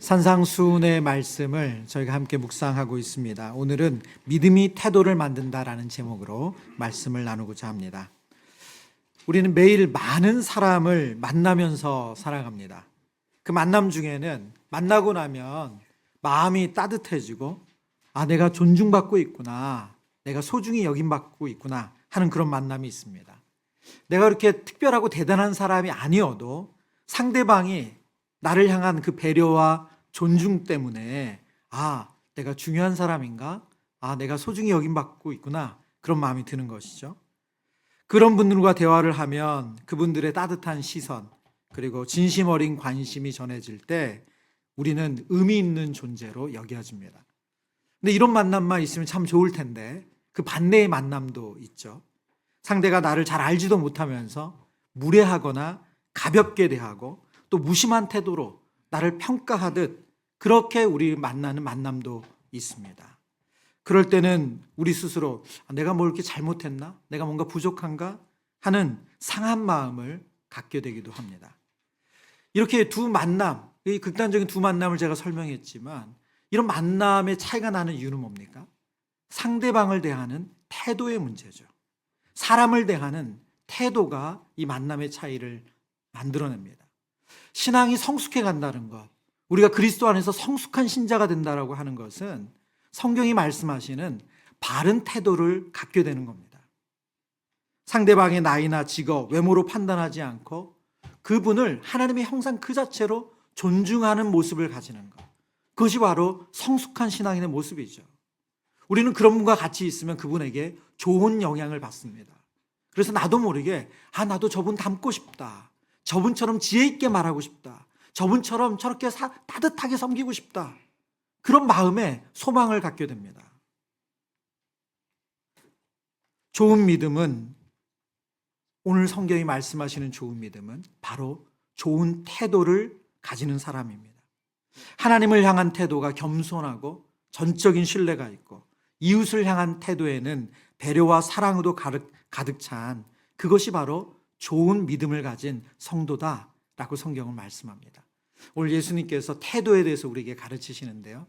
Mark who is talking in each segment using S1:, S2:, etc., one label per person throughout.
S1: 산상수훈의 말씀을 저희가 함께 묵상하고 있습니다. 오늘은 믿음이 태도를 만든다라는 제목으로 말씀을 나누고자 합니다. 우리는 매일 많은 사람을 만나면서 살아갑니다. 그 만남 중에는 만나고 나면 마음이 따뜻해지고 내가 존중받고 있구나, 내가 소중히 여김받고 있구나 하는 그런 만남이 있습니다. 내가 그렇게 특별하고 대단한 사람이 아니어도 상대방이 나를 향한 그 배려와 존중 때문에 내가 중요한 사람인가? 내가 소중히 여김받고 있구나, 그런 마음이 드는 것이죠. 그런 분들과 대화를 하면 그분들의 따뜻한 시선 그리고 진심 어린 관심이 전해질 때 우리는 의미 있는 존재로 여겨집니다. 근데 이런 만남만 있으면 참 좋을 텐데 그 반대의 만남도 있죠. 상대가 나를 잘 알지도 못하면서 무례하거나 가볍게 대하고 또 무심한 태도로 나를 평가하듯 그렇게 우리 만나는 만남도 있습니다. 그럴 때는 우리 스스로 내가 뭘 이렇게 잘못했나? 내가 뭔가 부족한가? 하는 상한 마음을 갖게 되기도 합니다. 이렇게 두 만남, 이 극단적인 두 만남을 제가 설명했지만 이런 만남의 차이가 나는 이유는 뭡니까? 상대방을 대하는 태도의 문제죠. 사람을 대하는 태도가 이 만남의 차이를 만들어냅니다. 신앙이 성숙해 간다는 것, 우리가 그리스도 안에서 성숙한 신자가 된다라고 하는 것은 성경이 말씀하시는 바른 태도를 갖게 되는 겁니다. 상대방의 나이나 직업, 외모로 판단하지 않고 그분을 하나님의 형상 그 자체로 존중하는 모습을 가지는 것, 그것이 바로 성숙한 신앙인의 모습이죠. 우리는 그런 분과 같이 있으면 그분에게 좋은 영향을 받습니다. 그래서 나도 모르게 나도 저분 닮고 싶다, 저분처럼 지혜 있게 말하고 싶다, 저분처럼 저렇게 따뜻하게 섬기고 싶다, 그런 마음에 소망을 갖게 됩니다. 좋은 믿음은, 오늘 성경이 말씀하시는 좋은 믿음은 바로 좋은 태도를 가지는 사람입니다. 하나님을 향한 태도가 겸손하고 전적인 신뢰가 있고 이웃을 향한 태도에는 배려와 사랑으로 가득 찬 그것이 바로 좋은 믿음을 가진 성도다라고 성경은 말씀합니다. 오늘 예수님께서 태도에 대해서 우리에게 가르치시는데요,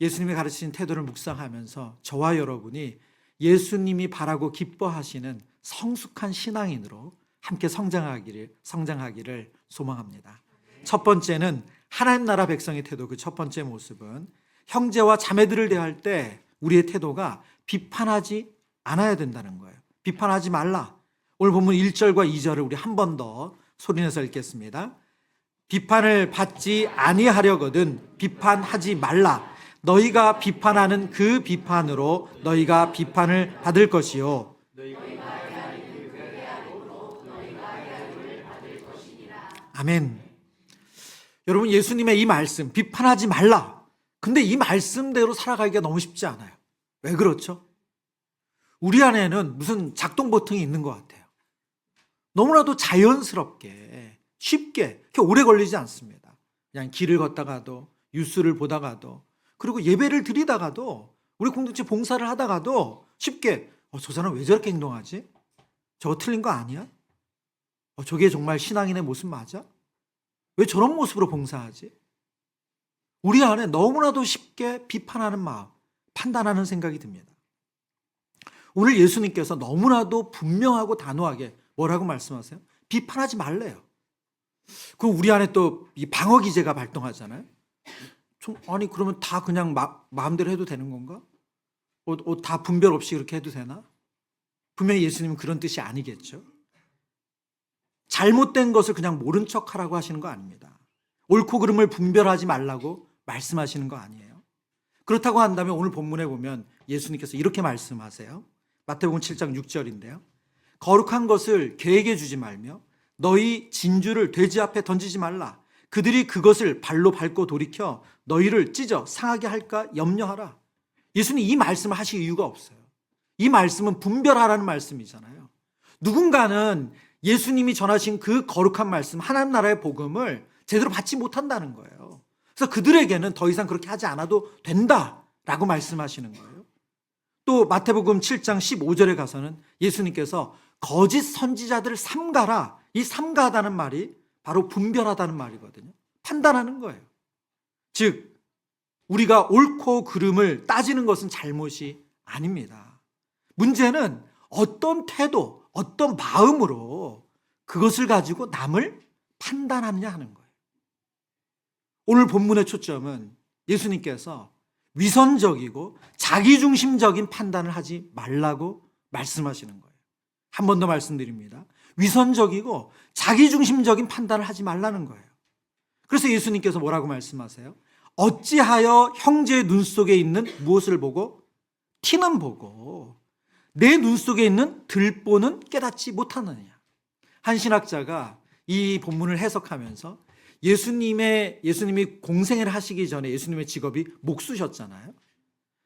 S1: 예수님이 가르치신 태도를 묵상하면서 저와 여러분이 예수님이 바라고 기뻐하시는 성숙한 신앙인으로 함께 성장하기를 소망합니다. 첫 번째는 하나님 나라 백성의 태도, 그 첫 번째 모습은 형제와 자매들을 대할 때 우리의 태도가 비판하지 않아야 된다는 거예요. 비판하지 말라. 오늘 본문 1절과 2절을 우리 한 번 더 소리내서 읽겠습니다. 비판을 받지 아니하려거든 비판하지 말라. 너희가 비판하는 그 비판으로 너희가 비판을 받을 것이요. 아멘. 여러분, 예수님의 이 말씀, 비판하지 말라. 근데 이 말씀대로 살아가기가 너무 쉽지 않아요. 왜 그렇죠? 우리 안에는 무슨 작동 버튼이 있는 것 같아요. 너무나도 자연스럽게, 쉽게, 그렇게 오래 걸리지 않습니다. 그냥 길을 걷다가도, 뉴스를 보다가도, 그리고 예배를 드리다가도, 우리 공동체 봉사를 하다가도 쉽게 저 사람 왜 저렇게 행동하지? 저거 틀린 거 아니야? 저게 정말 신앙인의 모습 맞아? 왜 저런 모습으로 봉사하지? 우리 안에 너무나도 쉽게 비판하는 마음, 판단하는 생각이 듭니다. 오늘 예수님께서 너무나도 분명하고 단호하게 뭐라고 말씀하세요? 비판하지 말래요. 그럼 우리 안에 또 이 방어 기제가 발동하잖아요. 그러면 다 그냥 마음대로 해도 되는 건가? 다 분별 없이 그렇게 해도 되나? 분명히 예수님은 그런 뜻이 아니겠죠. 잘못된 것을 그냥 모른 척하라고 하시는 거 아닙니다. 옳고 그름을 분별하지 말라고 말씀하시는 거 아니에요. 그렇다고 한다면 오늘 본문에 보면 예수님께서 이렇게 말씀하세요. 마태복음 7장 6절인데요. 거룩한 것을 개에게 주지 말며 너희 진주를 돼지 앞에 던지지 말라. 그들이 그것을 발로 밟고 돌이켜 너희를 찢어 상하게 할까 염려하라. 예수님 이 말씀을 하실 이유가 없어요. 이 말씀은 분별하라는 말씀이잖아요. 누군가는 예수님이 전하신 그 거룩한 말씀, 하나님 나라의 복음을 제대로 받지 못한다는 거예요. 그래서 그들에게는 더 이상 그렇게 하지 않아도 된다라고 말씀하시는 거예요. 또 마태복음 7장 15절에 가서는 예수님께서 거짓 선지자들을 삼가라. 이 삼가하다는 말이 바로 분별하다는 말이거든요. 판단하는 거예요. 즉 우리가 옳고 그름을 따지는 것은 잘못이 아닙니다. 문제는 어떤 태도, 어떤 마음으로 그것을 가지고 남을 판단하느냐 하는 거예요. 오늘 본문의 초점은 예수님께서 위선적이고 자기중심적인 판단을 하지 말라고 말씀하시는 거예요. 한 번 더 말씀드립니다. 위선적이고 자기중심적인 판단을 하지 말라는 거예요. 그래서 예수님께서 뭐라고 말씀하세요? 어찌하여 형제의 눈 속에 있는 무엇을 보고 티는 보고 내 눈 속에 있는 들보는 깨닫지 못하느냐. 한 신학자가 이 본문을 해석하면서 예수님이 공생애를 하시기 전에 예수님의 직업이 목수셨잖아요.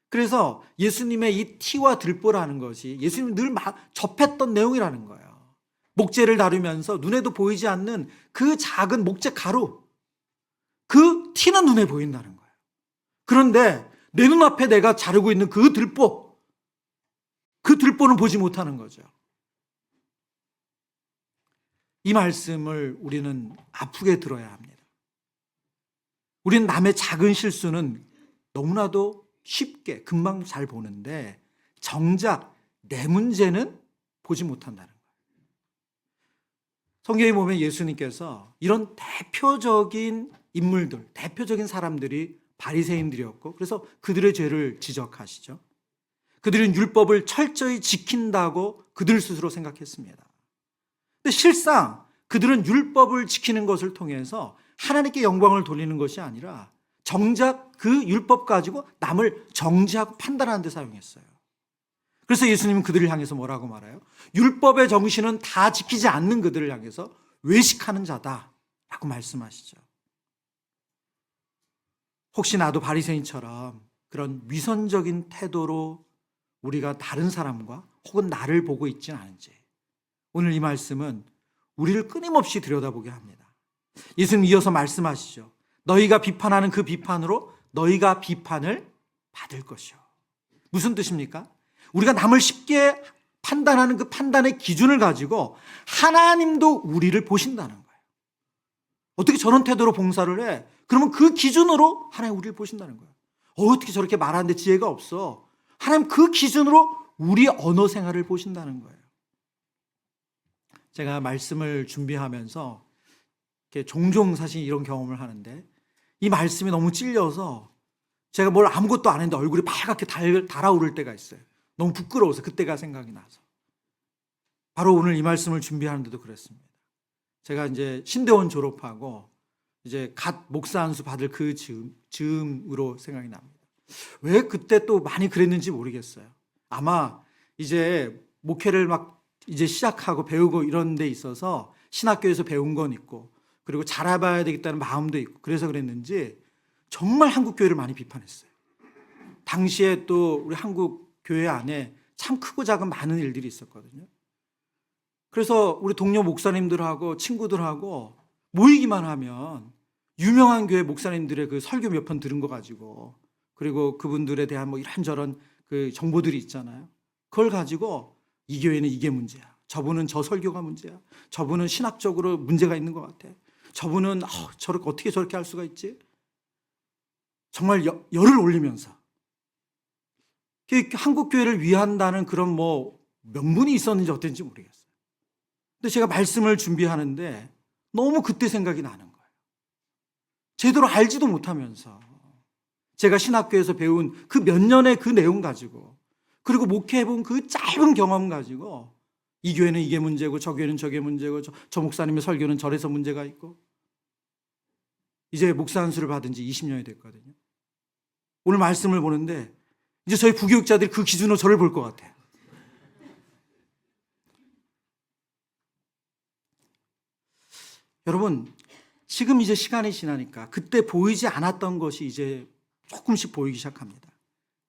S1: 그래서 예수님의 이 티와 들보라는 것이 예수님이 늘 접했던 내용이라는 거예요. 목재를 다루면서 눈에도 보이지 않는 그 작은 목재 가루, 그 티는 눈에 보인다는 거예요. 그런데 내 눈앞에 내가 자르고 있는 그 들보는 보지 못하는 거죠. 이 말씀을 우리는 아프게 들어야 합니다. 우리는 남의 작은 실수는 너무나도 쉽게 금방 잘 보는데 정작 내 문제는 보지 못한다는 거예요. 성경에 보면 예수님께서 이런 대표적인 인물들, 대표적인 사람들이 바리새인들이었고 그래서 그들의 죄를 지적하시죠. 그들은 율법을 철저히 지킨다고 그들 스스로 생각했습니다. 근데 실상 그들은 율법을 지키는 것을 통해서 하나님께 영광을 돌리는 것이 아니라 정작 그 율법 가지고 남을 정죄하고 판단하는 데 사용했어요. 그래서 예수님은 그들을 향해서 뭐라고 말해요? 율법의 정신은 다 지키지 않는 그들을 향해서 외식하는 자다라고 말씀하시죠. 혹시 나도 바리새인처럼 그런 위선적인 태도로 우리가 다른 사람과 혹은 나를 보고 있지는 않은지 오늘 이 말씀은 우리를 끊임없이 들여다보게 합니다. 예수님 이어서 말씀하시죠. 너희가 비판하는 그 비판으로 너희가 비판을 받을 것이요. 무슨 뜻입니까? 우리가 남을 쉽게 판단하는 그 판단의 기준을 가지고 하나님도 우리를 보신다는 거예요. 어떻게 저런 태도로 봉사를 해? 그러면 그 기준으로 하나님 우리를 보신다는 거예요. 어떻게 저렇게 말하는데 지혜가 없어? 하나님 그 기준으로 우리 언어 생활을 보신다는 거예요. 제가 말씀을 준비하면서 종종 사실 이런 경험을 하는데 이 말씀이 너무 찔려서 제가 뭘 아무것도 안 했는데 얼굴이 빨갛게 달아오를 때가 있어요. 너무 부끄러워서 그때가 생각이 나서. 바로 오늘 이 말씀을 준비하는데도 그랬습니다. 제가 이제 신대원 졸업하고 이제 갓 목사 안수 받을 그 즈음으로 생각이 납니다. 왜 그때 또 많이 그랬는지 모르겠어요. 아마 이제 목회를 막 이제 시작하고 배우고 이런 데 있어서 신학교에서 배운 건 있고 그리고 잘해봐야 되겠다는 마음도 있고 그래서 그랬는지 정말 한국 교회를 많이 비판했어요. 당시에 또 우리 한국 교회 안에 참 크고 작은 많은 일들이 있었거든요. 그래서 우리 동료 목사님들하고 친구들하고 모이기만 하면 유명한 교회 목사님들의 그 설교 몇 편 들은 거 가지고 그리고 그분들에 대한 뭐 이런저런 그 정보들이 있잖아요. 그걸 가지고 이 교회는 이게 문제야. 저분은 저 설교가 문제야. 저분은 신학적으로 문제가 있는 것 같아. 저분은 저렇게 어떻게 저렇게 할 수가 있지? 정말 열을 올리면서 한국 교회를 위한다는 그런 뭐 명분이 있었는지 어땠는지 모르겠어요. 근데 제가 말씀을 준비하는데 너무 그때 생각이 나는 거예요. 제대로 알지도 못하면서 제가 신학교에서 배운 그 몇 년의 그 내용 가지고 그리고 목회해본 그 짧은 경험 가지고 이 교회는 이게 문제고 저 교회는 저게 문제고 저 목사님의 설교는 저래서 문제가 있고 이제 목사 안수를 받은 지 20년이 됐거든요. 오늘 말씀을 보는데 이제 저희 부교육자들이 그 기준으로 저를 볼 것 같아요. 여러분 지금 이제 시간이 지나니까 그때 보이지 않았던 것이 이제 조금씩 보이기 시작합니다.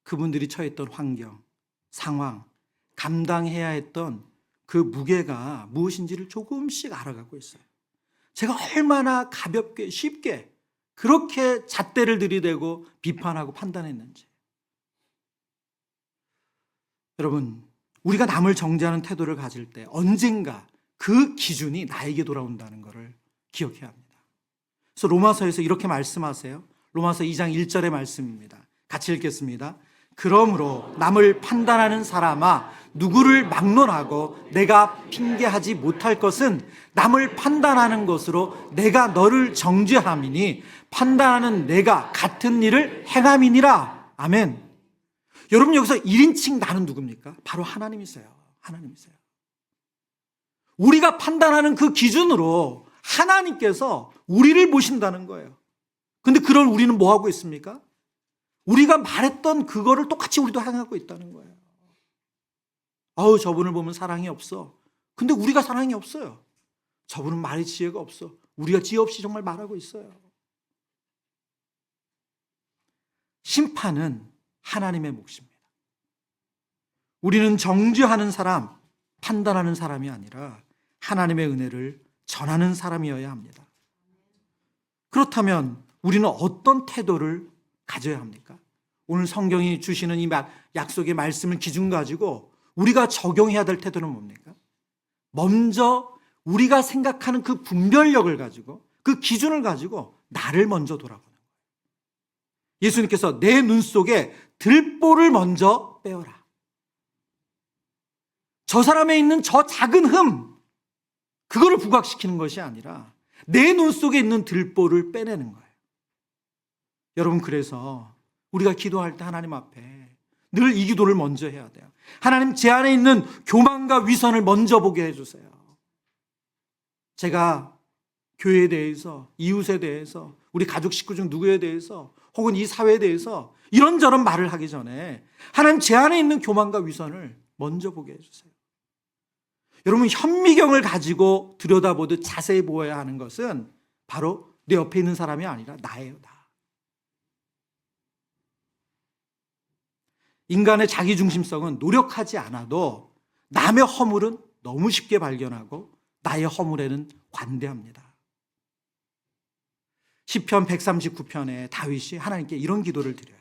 S1: 그분들이 처했던 환경, 상황, 감당해야 했던 그 무게가 무엇인지를 조금씩 알아가고 있어요. 제가 얼마나 가볍게 쉽게 그렇게 잣대를 들이대고 비판하고 판단했는지. 여러분 우리가 남을 정죄하는 태도를 가질 때 언젠가 그 기준이 나에게 돌아온다는 것을 기억해야 합니다. 그래서 로마서에서 이렇게 말씀하세요. 로마서 2장 1절의 말씀입니다. 같이 읽겠습니다. 그러므로 남을 판단하는 사람아, 누구를 막론하고 내가 핑계하지 못할 것은 남을 판단하는 것으로 내가 너를 정죄함이니 판단하는 내가 같은 일을 행함이니라. 아멘. 여러분, 여기서 1인칭 나는 누굽니까? 바로 하나님이세요. 하나님이세요. 우리가 판단하는 그 기준으로 하나님께서 우리를 보신다는 거예요. 근데 그걸 우리는 뭐 하고 있습니까? 우리가 말했던 그거를 똑같이 우리도 행하고 있다는 거예요. 아우, 저분을 보면 사랑이 없어. 근데 우리가 사랑이 없어요. 저분은 말의 지혜가 없어. 우리가 지혜 없이 정말 말하고 있어요. 심판은 하나님의 몫입니다. 우리는 정죄하는 사람, 판단하는 사람이 아니라 하나님의 은혜를 전하는 사람이어야 합니다. 그렇다면 우리는 어떤 태도를 가져야 합니까? 오늘 성경이 주시는 이 약속의 말씀을 기준 가지고 우리가 적용해야 될 태도는 뭡니까? 먼저 우리가 생각하는 그 분별력을 가지고, 그 기준을 가지고 나를 먼저 돌아보는 거예요. 예수님께서 내 눈 속에 들보를 먼저 빼어라. 저 사람에 있는 저 작은 흠, 그거를 부각시키는 것이 아니라 내 눈 속에 있는 들보를 빼내는 거예요. 여러분, 그래서 우리가 기도할 때 하나님 앞에 늘 이 기도를 먼저 해야 돼요. 하나님, 제 안에 있는 교만과 위선을 먼저 보게 해주세요. 제가 교회에 대해서, 이웃에 대해서, 우리 가족 식구 중 누구에 대해서, 혹은 이 사회에 대해서 이런저런 말을 하기 전에 하나님, 제 안에 있는 교만과 위선을 먼저 보게 해주세요. 여러분, 현미경을 가지고 들여다보듯 자세히 보아야 하는 것은 바로 내 옆에 있는 사람이 아니라 나예요, 나. 인간의 자기중심성은 노력하지 않아도 남의 허물은 너무 쉽게 발견하고 나의 허물에는 관대합니다. 시편 139편에 다윗이 하나님께 이런 기도를 드려요.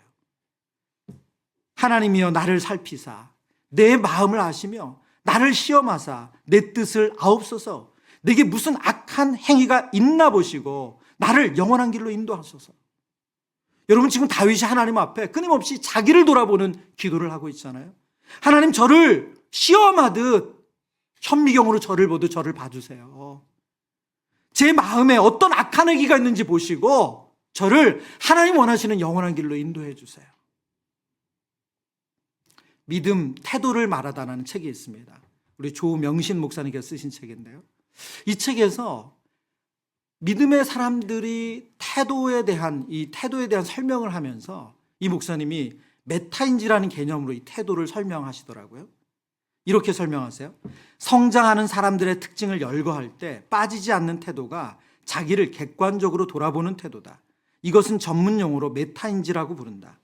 S1: 하나님이여, 나를 살피사 내 마음을 아시며 나를 시험하사 내 뜻을 아옵소서. 내게 무슨 악한 행위가 있나 보시고 나를 영원한 길로 인도하소서. 여러분, 지금 다윗이 하나님 앞에 끊임없이 자기를 돌아보는 기도를 하고 있잖아요. 하나님, 저를 시험하듯 현미경으로 저를 보듯 저를 봐주세요. 제 마음에 어떤 악한 행위가 있는지 보시고 저를 하나님 원하시는 영원한 길로 인도해 주세요. 믿음, 태도를 말하다라는 책이 있습니다. 우리 조명신 목사님께서 쓰신 책인데요. 이 책에서 믿음의 사람들이 태도에 대한 설명을 하면서 이 목사님이 메타인지라는 개념으로 이 태도를 설명하시더라고요. 이렇게 설명하세요. 성장하는 사람들의 특징을 열거할 때 빠지지 않는 태도가 자기를 객관적으로 돌아보는 태도다. 이것은 전문 용어로 메타인지라고 부른다.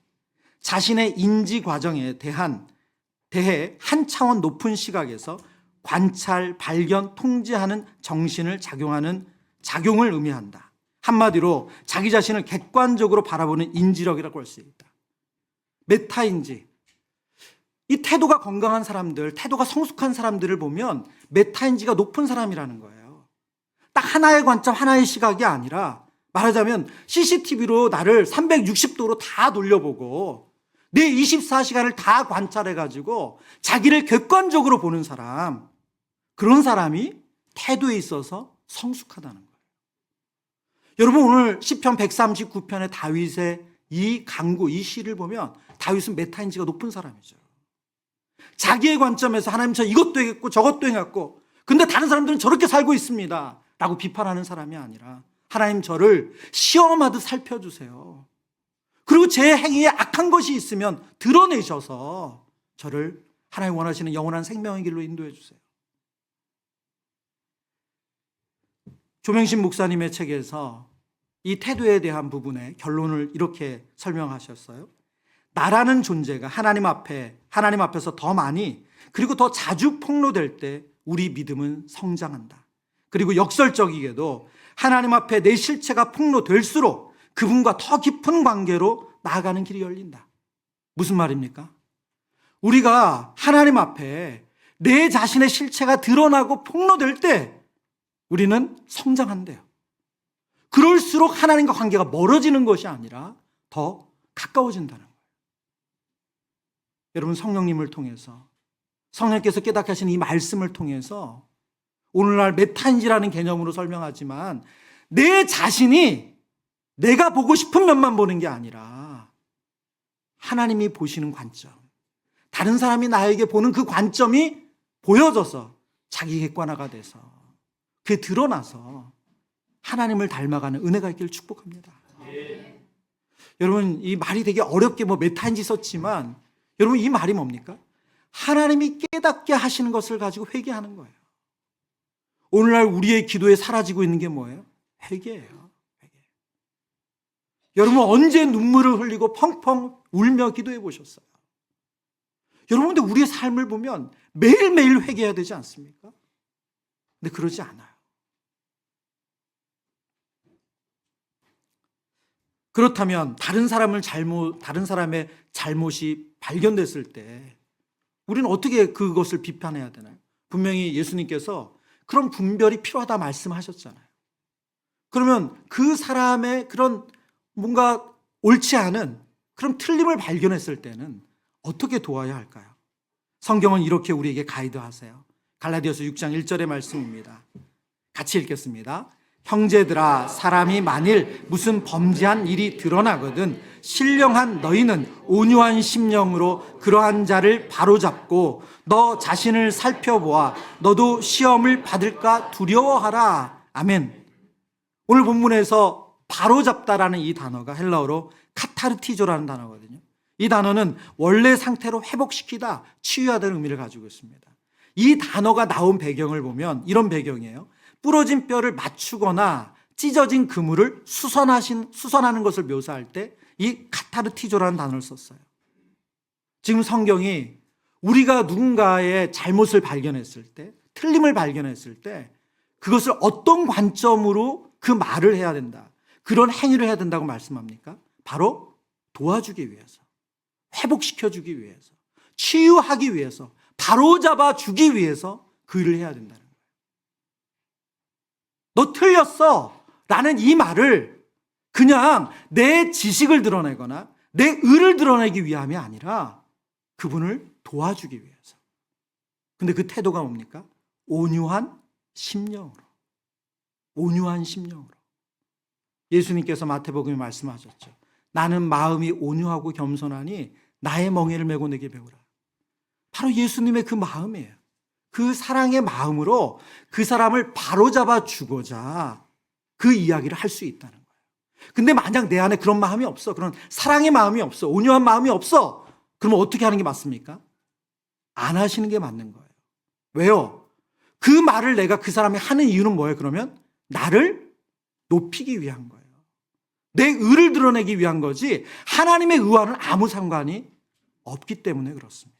S1: 자신의 인지 과정에 대해 한 차원 높은 시각에서 관찰, 발견, 통제하는 정신을 작용을 의미한다. 한마디로 자기 자신을 객관적으로 바라보는 인지력이라고 할 수 있다. 메타인지. 이 태도가 건강한 사람들, 태도가 성숙한 사람들을 보면 메타인지가 높은 사람이라는 거예요. 딱 하나의 관점, 하나의 시각이 아니라 말하자면 CCTV로 나를 360도로 다 돌려보고 내 24시간을 다 관찰해가지고 자기를 객관적으로 보는 사람, 그런 사람이 태도에 있어서 성숙하다는 거예요. 여러분, 오늘 시편 139편의 다윗의 이 강구, 이 시를 보면 다윗은 메타인지가 높은 사람이죠. 자기의 관점에서 하나님, 저 이것도 했고 저것도 해갖고 근데 다른 사람들은 저렇게 살고 있습니다 라고 비판하는 사람이 아니라 하나님, 저를 시험하듯 살펴주세요. 그리고 제 행위에 악한 것이 있으면 드러내셔서 저를 하나님 원하시는 영원한 생명의 길로 인도해 주세요. 조명신 목사님의 책에서 이 태도에 대한 부분의 결론을 이렇게 설명하셨어요. 나라는 존재가 하나님 앞에서 더 많이 그리고 더 자주 폭로될 때 우리 믿음은 성장한다. 그리고 역설적이게도 하나님 앞에 내 실체가 폭로될수록 그분과 더 깊은 관계로 나아가는 길이 열린다. 무슨 말입니까? 우리가 하나님 앞에 내 자신의 실체가 드러나고 폭로될 때 우리는 성장한대요. 그럴수록 하나님과 관계가 멀어지는 것이 아니라 더 가까워진다는 거예요. 여러분, 성령님을 통해서, 성령께서 깨닫게 하신 이 말씀을 통해서 오늘날 메타인지라는 개념으로 설명하지만 내 자신이 내가 보고 싶은 면만 보는 게 아니라 하나님이 보시는 관점, 다른 사람이 나에게 보는 그 관점이 보여져서 자기 객관화가 돼서 그게 드러나서 하나님을 닮아가는 은혜가 있기를 축복합니다. 여러분, 이 말이 되게 어렵게 메타인지 썼지만 여러분, 이 말이 뭡니까? 하나님이 깨닫게 하시는 것을 가지고 회개하는 거예요. 오늘날 우리의 기도에 사라지고 있는 게 뭐예요? 회개예요. 회개. 여러분, 언제 눈물을 흘리고 펑펑 울며 기도해 보셨어요? 여러분, 근데 우리의 삶을 보면 매일매일 회개해야 되지 않습니까? 근데 그러지 않아요. 그렇다면 다른 사람의 잘못이 발견됐을 때 우리는 어떻게 그것을 비판해야 되나요? 분명히 예수님께서 그런 분별이 필요하다 말씀하셨잖아요. 그러면 그 사람의 그런 뭔가 옳지 않은 그런 틀림을 발견했을 때는 어떻게 도와야 할까요? 성경은 이렇게 우리에게 가이드하세요. 갈라디아서 6장 1절의 말씀입니다. 같이 읽겠습니다. 형제들아, 사람이 만일 무슨 범죄한 일이 드러나거든 신령한 너희는 온유한 심령으로 그러한 자를 바로잡고 너 자신을 살펴보아 너도 시험을 받을까 두려워하라. 아멘. 오늘 본문에서 바로잡다라는 이 단어가 헬라어로 카타르티조라는 단어거든요. 이 단어는 원래 상태로 회복시키다, 치유하다는 의미를 가지고 있습니다. 이 단어가 나온 배경을 보면 이런 배경이에요. 부러진 뼈를 맞추거나 찢어진 그물을 수선하는 것을 묘사할 때 이 카타르티조라는 단어를 썼어요. 지금 성경이 우리가 누군가의 잘못을 발견했을 때, 틀림을 발견했을 때 그것을 어떤 관점으로 그 말을 해야 된다, 그런 행위를 해야 된다고 말씀합니까? 바로 도와주기 위해서, 회복시켜주기 위해서, 치유하기 위해서, 바로잡아 주기 위해서 그 일을 해야 된다는 거예요. 너 틀렸어 라는 이 말을 그냥 내 지식을 드러내거나 내 의를 드러내기 위함이 아니라 그분을 도와주기 위해서. 근데 그 태도가 뭡니까? 온유한 심령으로. 온유한 심령으로. 예수님께서 마태복음에 말씀하셨죠. 나는 마음이 온유하고 겸손하니 나의 멍에를 메고 내게 배우라. 바로 예수님의 그 마음이에요. 그 사랑의 마음으로 그 사람을 바로잡아 주고자 그 이야기를 할 수 있다는 거예요. 근데 만약 내 안에 그런 마음이 없어, 그런 사랑의 마음이 없어, 온유한 마음이 없어, 그러면 어떻게 하는 게 맞습니까? 안 하시는 게 맞는 거예요. 왜요? 그 말을 내가 그 사람이 하는 이유는 뭐예요? 그러면 나를 높이기 위한 거예요. 내 의를 드러내기 위한 거지 하나님의 의와는 아무 상관이 없기 때문에 그렇습니다.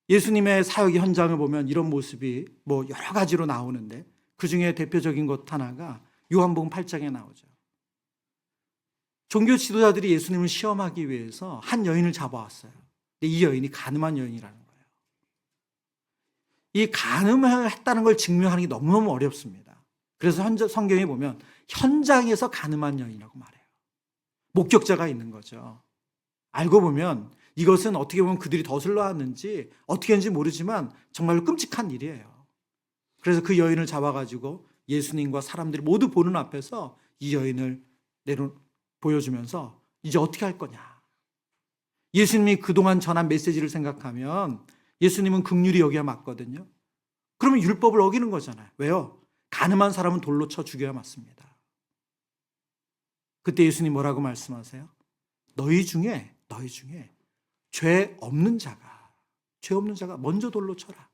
S1: 예수님의 사역의 현장을 보면 이런 모습이 여러 가지로 나오는데 그 중에 대표적인 것 하나가 요한복음 8장에 나오죠. 종교 지도자들이 예수님을 시험하기 위해서 한 여인을 잡아왔어요. 근데 이 여인이 간음한 여인이라는 거예요. 이 간음을 했다는 걸 증명하는 게 너무너무 어렵습니다. 그래서 성경에 보면 현장에서 간음한 여인이라고 말해요. 목격자가 있는 거죠. 알고 보면 이것은 어떻게 보면 그들이 더슬러 왔는지 어떻게 했는지 모르지만 정말로 끔찍한 일이에요. 그래서 그 여인을 잡아가지고 예수님과 사람들이 모두 보는 앞에서 이 여인을 보여주면서 이제 어떻게 할 거냐. 예수님이 그동안 전한 메시지를 생각하면 예수님은 긍휼히 여겨야 맞거든요. 그러면 율법을 어기는 거잖아요. 왜요? 간음한 사람은 돌로 쳐 죽여야 맞습니다. 그때 예수님 뭐라고 말씀하세요? 너희 중에 죄 없는 자가 먼저 돌로 쳐라.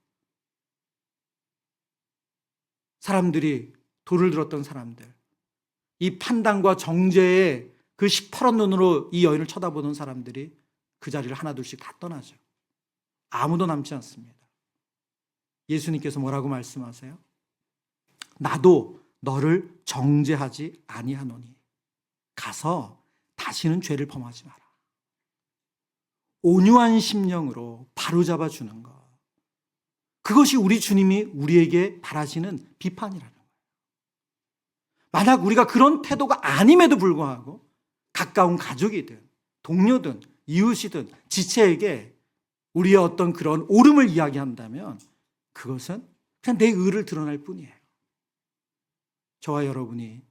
S1: 사람들이 돌을 들었던 사람들, 이 판단과 정죄의 그 시퍼런 눈으로 이 여인을 쳐다보던 사람들이 그 자리를 하나둘씩 다 떠나죠. 아무도 남지 않습니다. 예수님께서 뭐라고 말씀하세요? 나도 너를 정죄하지 아니하노니 가서 다시는 죄를 범하지 마라. 온유한 심령으로 바로잡아 주는 것. 그것이 우리 주님이 우리에게 바라시는 비판이라는 거예요. 만약 우리가 그런 태도가 아님에도 불구하고 가까운 가족이든 동료든 이웃이든 지체에게 우리의 어떤 그런 옳음을 이야기한다면 그것은 그냥 내 의를 드러날 뿐이에요. 저와 여러분이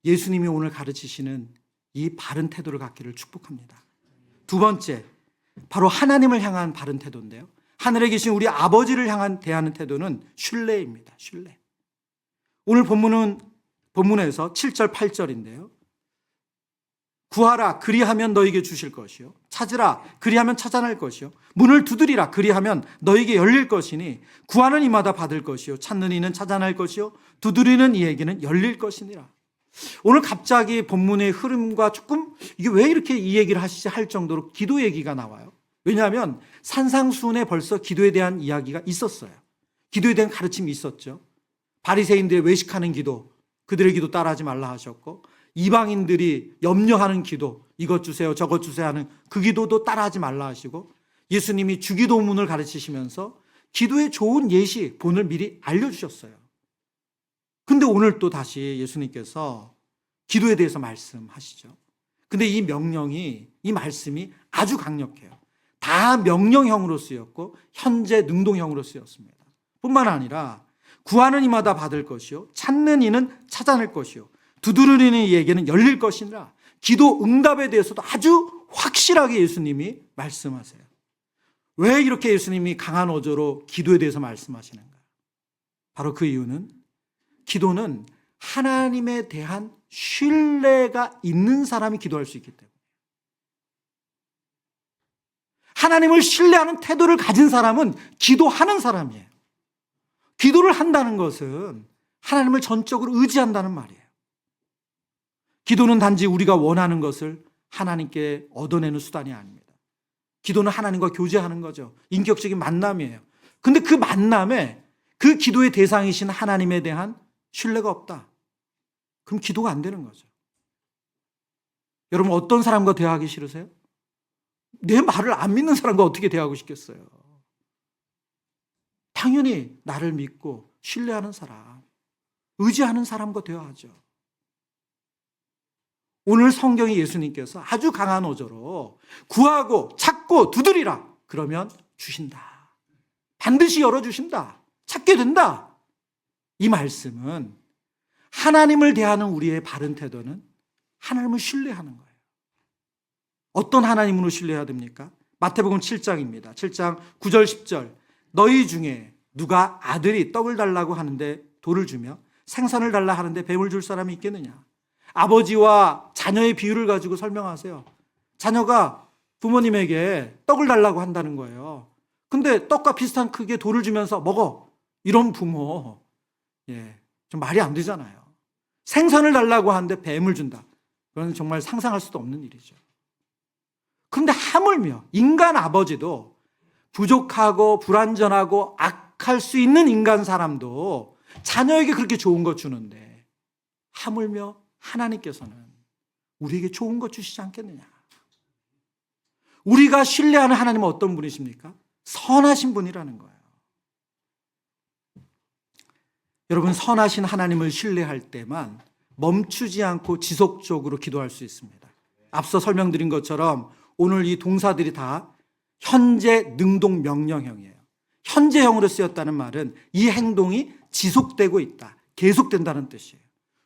S1: 예수님이 오늘 가르치시는 이 바른 태도를 갖기를 축복합니다. 두 번째, 바로 하나님을 향한 바른 태도인데요. 하늘에 계신 우리 아버지를 향한 대하는 태도는 신뢰입니다. 신뢰. 오늘 본문에서 7절 8절인데요. 구하라 그리하면 너에게 주실 것이요 찾으라 그리하면 찾아낼 것이요 문을 두드리라 그리하면 너에게 열릴 것이니 구하는 이마다 받을 것이요 찾는 이는 찾아낼 것이요 두드리는 이에게는 열릴 것이니라. 오늘 갑자기 본문의 흐름과 조금 이게 왜 이렇게 이 얘기를 하시지 할 정도로 기도 얘기가 나와요. 왜냐하면 산상수훈에 벌써 기도에 대한 이야기가 있었어요. 기도에 대한 가르침이 있었죠. 바리새인들의 외식하는 기도, 그들의 기도 따라하지 말라 하셨고, 이방인들이 염려하는 기도, 이것 주세요 저것 주세요 하는 그 기도도 따라하지 말라 하시고, 예수님이 주기도문을 가르치시면서 기도의 좋은 예시, 본을 미리 알려주셨어요. 근데 오늘 또 다시 예수님께서 기도에 대해서 말씀하시죠. 근데 이 명령이, 이 말씀이 아주 강력해요. 다 명령형으로 쓰였고 현재 능동형으로 쓰였습니다. 뿐만 아니라 구하는 이마다 받을 것이요 찾는 이는 찾아낼 것이요 두드리는 이에게는 열릴 것이니라. 기도 응답에 대해서도 아주 확실하게 예수님이 말씀하세요. 왜 이렇게 예수님이 강한 어조로 기도에 대해서 말씀하시는가? 바로 그 이유는 기도는 하나님에 대한 신뢰가 있는 사람이 기도할 수 있기 때문에, 하나님을 신뢰하는 태도를 가진 사람은 기도하는 사람이에요. 기도를 한다는 것은 하나님을 전적으로 의지한다는 말이에요. 기도는 단지 우리가 원하는 것을 하나님께 얻어내는 수단이 아닙니다. 기도는 하나님과 교제하는 거죠. 인격적인 만남이에요. 근데 그 만남에 그 기도의 대상이신 하나님에 대한 신뢰가 없다. 그럼 기도가 안 되는 거죠. 여러분, 어떤 사람과 대화하기 싫으세요? 내 말을 안 믿는 사람과 어떻게 대화하고 싶겠어요? 당연히 나를 믿고 신뢰하는 사람, 의지하는 사람과 대화하죠. 오늘 성경이 예수님께서 아주 강한 어조로 구하고 찾고 두드리라 그러면 주신다. 반드시 열어주신다. 찾게 된다. 이 말씀은 하나님을 대하는 우리의 바른 태도는 하나님을 신뢰하는 거예요. 어떤 하나님으로 신뢰해야 됩니까? 마태복음 7장입니다. 7장 9절 10절. 너희 중에 누가 아들이 떡을 달라고 하는데 돌을 주며 생선을 달라 하는데 뱀을 줄 사람이 있겠느냐? 아버지와 자녀의 비유를 가지고 설명하세요. 자녀가 부모님에게 떡을 달라고 한다는 거예요. 근데 떡과 비슷한 크기의 돌을 주면서 먹어. 이런 부모, 좀 말이 안 되잖아요. 생선을 달라고 하는데 뱀을 준다. 그건 정말 상상할 수도 없는 일이죠. 그런데 하물며 인간 아버지도 부족하고 불완전하고 악할 수 있는 인간 사람도 자녀에게 그렇게 좋은 거 주는데 하물며 하나님께서는 우리에게 좋은 거 주시지 않겠느냐. 우리가 신뢰하는 하나님은 어떤 분이십니까? 선하신 분이라는 거예요. 여러분, 선하신 하나님을 신뢰할 때만 멈추지 않고 지속적으로 기도할 수 있습니다. 앞서 설명드린 것처럼 오늘 이 동사들이 다 현재 능동 명령형이에요. 현재형으로 쓰였다는 말은 이 행동이 지속되고 있다, 계속된다는 뜻이에요.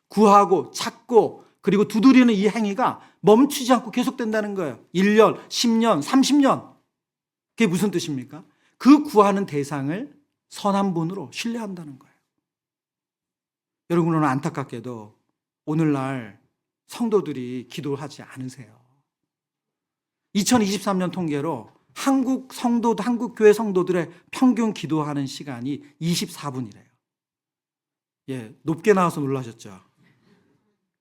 S1: 구하고 찾고 그리고 두드리는 이 행위가 멈추지 않고 계속된다는 거예요. 1년, 10년, 30년. 그게 무슨 뜻입니까? 그 구하는 대상을 선한 분으로 신뢰한다는 거예요. 여러분, 오늘 안타깝게도 오늘날 성도들이 기도를 하지 않으세요. 2023년 통계로 한국 교회 성도들의 평균 기도하는 시간이 24분이래요. 높게 나와서 놀라셨죠?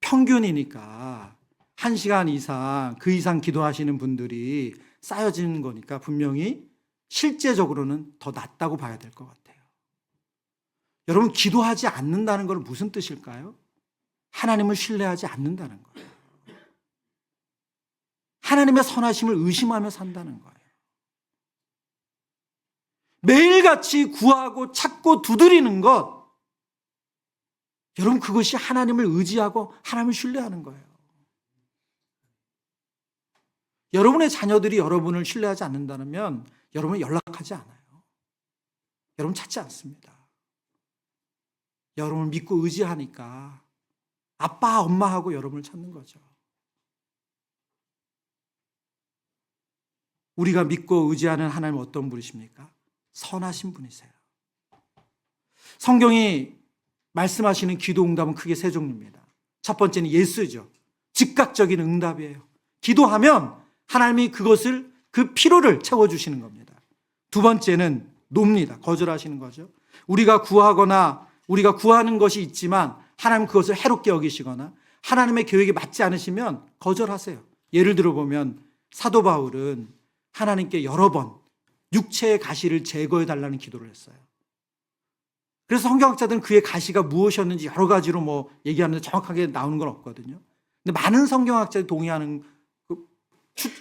S1: 평균이니까 1시간 이상, 그 이상 기도하시는 분들이 쌓여지는 거니까 분명히 실제적으로는 더 낮다고 봐야 될 것 같아요. 여러분, 기도하지 않는다는 건 무슨 뜻일까요? 하나님을 신뢰하지 않는다는 거예요. 하나님의 선하심을 의심하며 산다는 거예요. 매일같이 구하고 찾고 두드리는 것, 여러분, 그것이 하나님을 의지하고 하나님을 신뢰하는 거예요. 여러분의 자녀들이 여러분을 신뢰하지 않는다면 여러분은 연락하지 않아요. 여러분 찾지 않습니다. 여러분을 믿고 의지하니까 아빠, 엄마하고 여러분을 찾는 거죠. 우리가 믿고 의지하는 하나님은 어떤 분이십니까? 선하신 분이세요. 성경이 말씀하시는 기도 응답은 크게 세 종류입니다. 첫 번째는 예스죠. 즉각적인 응답이에요. 기도하면 하나님이 그것을, 그 필요를 채워주시는 겁니다. 두 번째는 노입니다. 거절하시는 거죠. 우리가 구하거나 우리가 구하는 것이 있지만 하나님 그것을 해롭게 여기시거나 하나님의 계획에 맞지 않으시면 거절하세요. 예를 들어 보면 사도 바울은 하나님께 여러 번 육체의 가시를 제거해 달라는 기도를 했어요. 그래서 성경학자들은 그의 가시가 무엇이었는지 여러 가지로 얘기하는데 정확하게 나오는 건 없거든요. 근데 많은 성경학자들이 동의하는,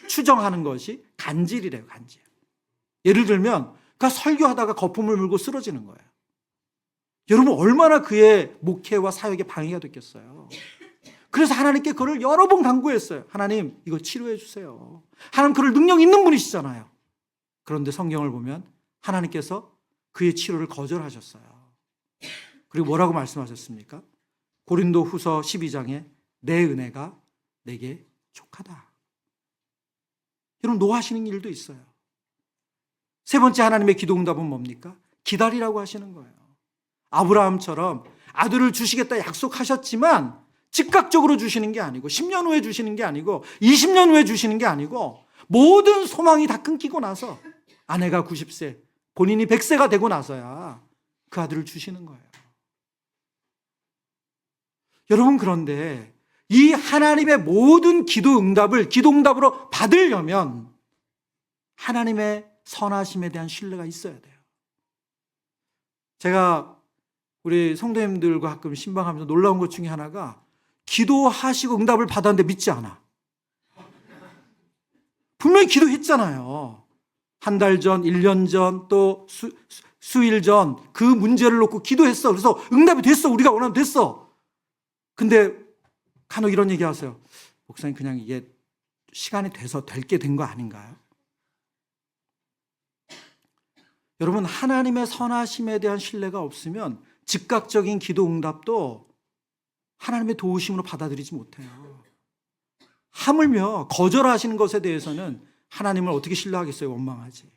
S1: 추정하는 것이 간질이래요, 간질. 예를 들면 그가 설교하다가 거품을 물고 쓰러지는 거예요. 여러분, 얼마나 그의 목회와 사역에 방해가 됐겠어요. 그래서 하나님께 그를 여러 번 간구했어요. 하나님, 이거 치료해 주세요. 하나님 그를 능력 있는 분이시잖아요. 그런데 성경을 보면 하나님께서 그의 치료를 거절하셨어요. 그리고 뭐라고 말씀하셨습니까? 고린도 후서 12장에 내 은혜가 내게 족하다. 여러분, 노하시는 일도 있어요. 세 번째 하나님의 기도 응답은 뭡니까? 기다리라고 하시는 거예요. 아브라함처럼 아들을 주시겠다 약속하셨지만 즉각적으로 주시는 게 아니고 10년 후에 주시는 게 아니고 20년 후에 주시는 게 아니고 모든 소망이 다 끊기고 나서 아내가 90세, 본인이 100세가 되고 나서야 그 아들을 주시는 거예요. 여러분, 그런데 이 하나님의 모든 기도 응답을 기도 응답으로 받으려면 하나님의 선하심에 대한 신뢰가 있어야 돼요. 제가 우리 성도님들과 가끔 신방하면서 놀라운 것 중에 하나가 기도하시고 응답을 받았는데 믿지 않아. 분명히 기도했잖아요. 한 달 전, 1년 전, 또 수일 전 그 문제를 놓고 기도했어. 그래서 응답이 됐어. 우리가 원하는 됐어. 근데 간혹 이런 얘기 하세요. 목사님, 그냥 이게 시간이 돼서 될 게 된 거 아닌가요? 여러분, 하나님의 선하심에 대한 신뢰가 없으면 즉각적인 기도 응답도 하나님의 도우심으로 받아들이지 못해요. 하물며 거절하시는 것에 대해서는 하나님을 어떻게 신뢰하겠어요? 원망하지.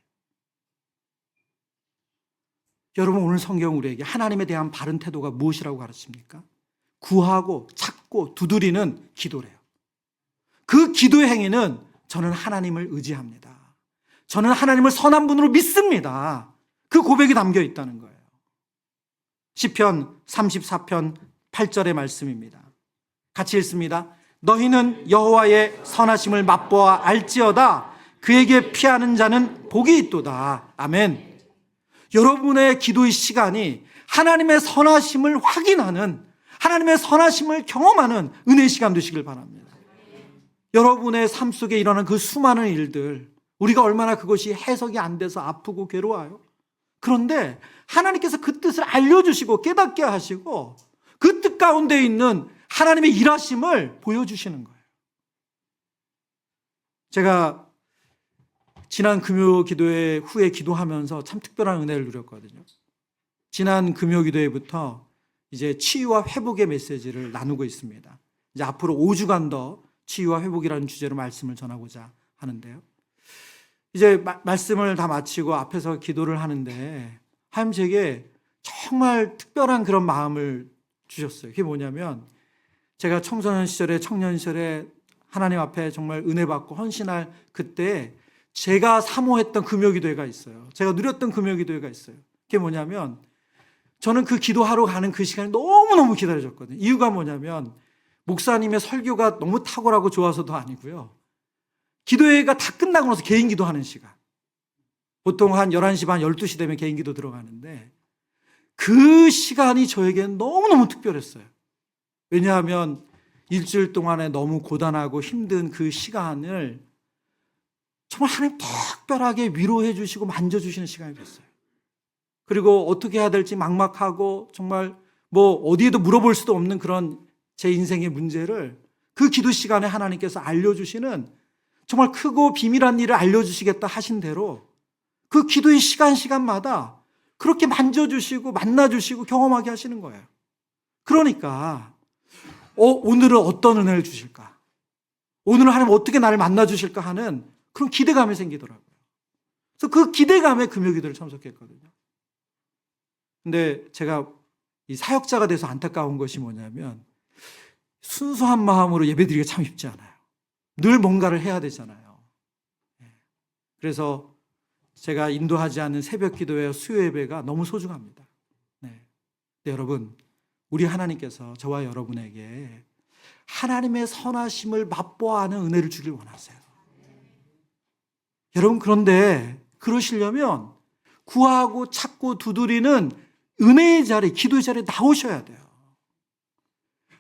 S1: 여러분, 오늘 성경 우리에게 하나님에 대한 바른 태도가 무엇이라고 가르칩니까? 구하고 찾고 두드리는 기도래요. 그 기도의 행위는 저는 하나님을 의지합니다. 저는 하나님을 선한 분으로 믿습니다. 그 고백이 담겨 있다는 거예요. 시편 34편 8절의 말씀입니다. 같이 읽습니다. 너희는 여호와의 선하심을 맛보아 알지어다. 그에게 피하는 자는 복이 있도다. 아멘. 여러분의 기도의 시간이 하나님의 선하심을 확인하는, 하나님의 선하심을 경험하는 은혜의 시간 되시길 바랍니다. 여러분의 삶 속에 일어나는 그 수많은 일들, 우리가 얼마나 그것이 해석이 안 돼서 아프고 괴로워요. 그런데 하나님께서 그 뜻을 알려주시고 깨닫게 하시고 그 뜻 가운데 있는 하나님의 일하심을 보여주시는 거예요. 제가 지난 금요 기도회 후에 기도하면서 참 특별한 은혜를 누렸거든요. 지난 금요 기도회부터 이제 치유와 회복의 메시지를 나누고 있습니다. 이제 앞으로 5주간 더 치유와 회복이라는 주제로 말씀을 전하고자 하는데요. 이제 말씀을 다 마치고 앞에서 기도를 하는데 하나님 제게 정말 특별한 그런 마음을 주셨어요. 그게 뭐냐면 제가 청소년 시절에, 청년 시절에 하나님 앞에 정말 은혜 받고 헌신할 그때 제가 사모했던 금요기도회가 있어요. 제가 누렸던 금요기도회가 있어요. 그게 뭐냐면 저는 그 기도하러 가는 그 시간이 너무너무 기다려졌거든요. 이유가 뭐냐면 목사님의 설교가 너무 탁월하고 좋아서도 아니고요. 기도회가 다 끝나고 나서 개인 기도하는 시간. 보통 한 11시 반, 12시 되면 개인 기도 들어가는데 그 시간이 저에게는 너무너무 특별했어요. 왜냐하면 일주일 동안에 너무 고단하고 힘든 그 시간을 정말 하나님 특별하게 위로해 주시고 만져주시는 시간이 됐어요. 그리고 어떻게 해야 될지 막막하고 정말 뭐 어디에도 물어볼 수도 없는 그런 제 인생의 문제를 그 기도 시간에 하나님께서 알려주시는 정말 크고 비밀한 일을 알려주시겠다 하신 대로 그 기도의 시간마다 그렇게 만져주시고 만나주시고 경험하게 하시는 거예요. 그러니까 오늘은 어떤 은혜를 주실까? 오늘은 하나님 어떻게 나를 만나주실까 하는 그런 기대감이 생기더라고요. 그래서 그 기대감에 금요기도를 참석했거든요. 근데 제가 이 사역자가 돼서 안타까운 것이 뭐냐면 순수한 마음으로 예배드리기가 참 쉽지 않아요. 늘 뭔가를 해야 되잖아요. 그래서 제가 인도하지 않는 새벽 기도회 수요 예배가 너무 소중합니다. 네. 여러분, 우리 하나님께서 저와 여러분에게 하나님의 선하심을 맛보아 하는 은혜를 주길 원하세요. 여러분, 그런데 그러시려면 구하고 찾고 두드리는 은혜의 자리, 기도의 자리에 나오셔야 돼요.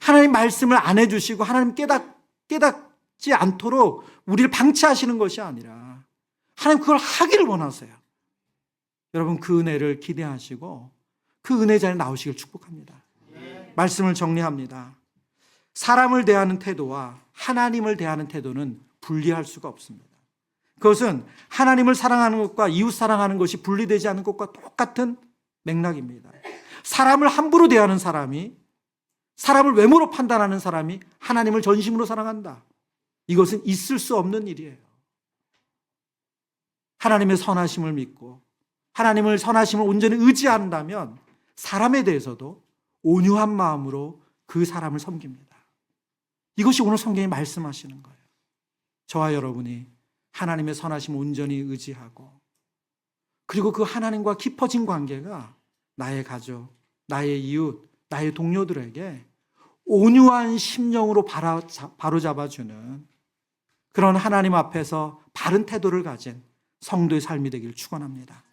S1: 하나님 말씀을 안 해주시고 하나님 깨닫지 않도록 우리를 방치하시는 것이 아니라 하나님 그걸 하기를 원하세요. 여러분, 그 은혜를 기대하시고 그 은혜 자리에 나오시길 축복합니다. 말씀을 정리합니다. 사람을 대하는 태도와 하나님을 대하는 태도는 분리할 수가 없습니다. 그것은 하나님을 사랑하는 것과 이웃 사랑하는 것이 분리되지 않는 것과 똑같은 맥락입니다. 사람을 함부로 대하는 사람이, 사람을 외모로 판단하는 사람이 하나님을 전심으로 사랑한다. 이것은 있을 수 없는 일이에요. 하나님의 선하심을 믿고 하나님의 선하심을 온전히 의지한다면 사람에 대해서도 온유한 마음으로 그 사람을 섬깁니다. 이것이 오늘 성경이 말씀하시는 거예요. 저와 여러분이 하나님의 선하심을 온전히 의지하고 그리고 그 하나님과 깊어진 관계가 나의 가족, 나의 이웃, 나의 동료들에게 온유한 심령으로 바로잡아주는 그런 하나님 앞에서 바른 태도를 가진 성도의 삶이 되기를 축원합니다.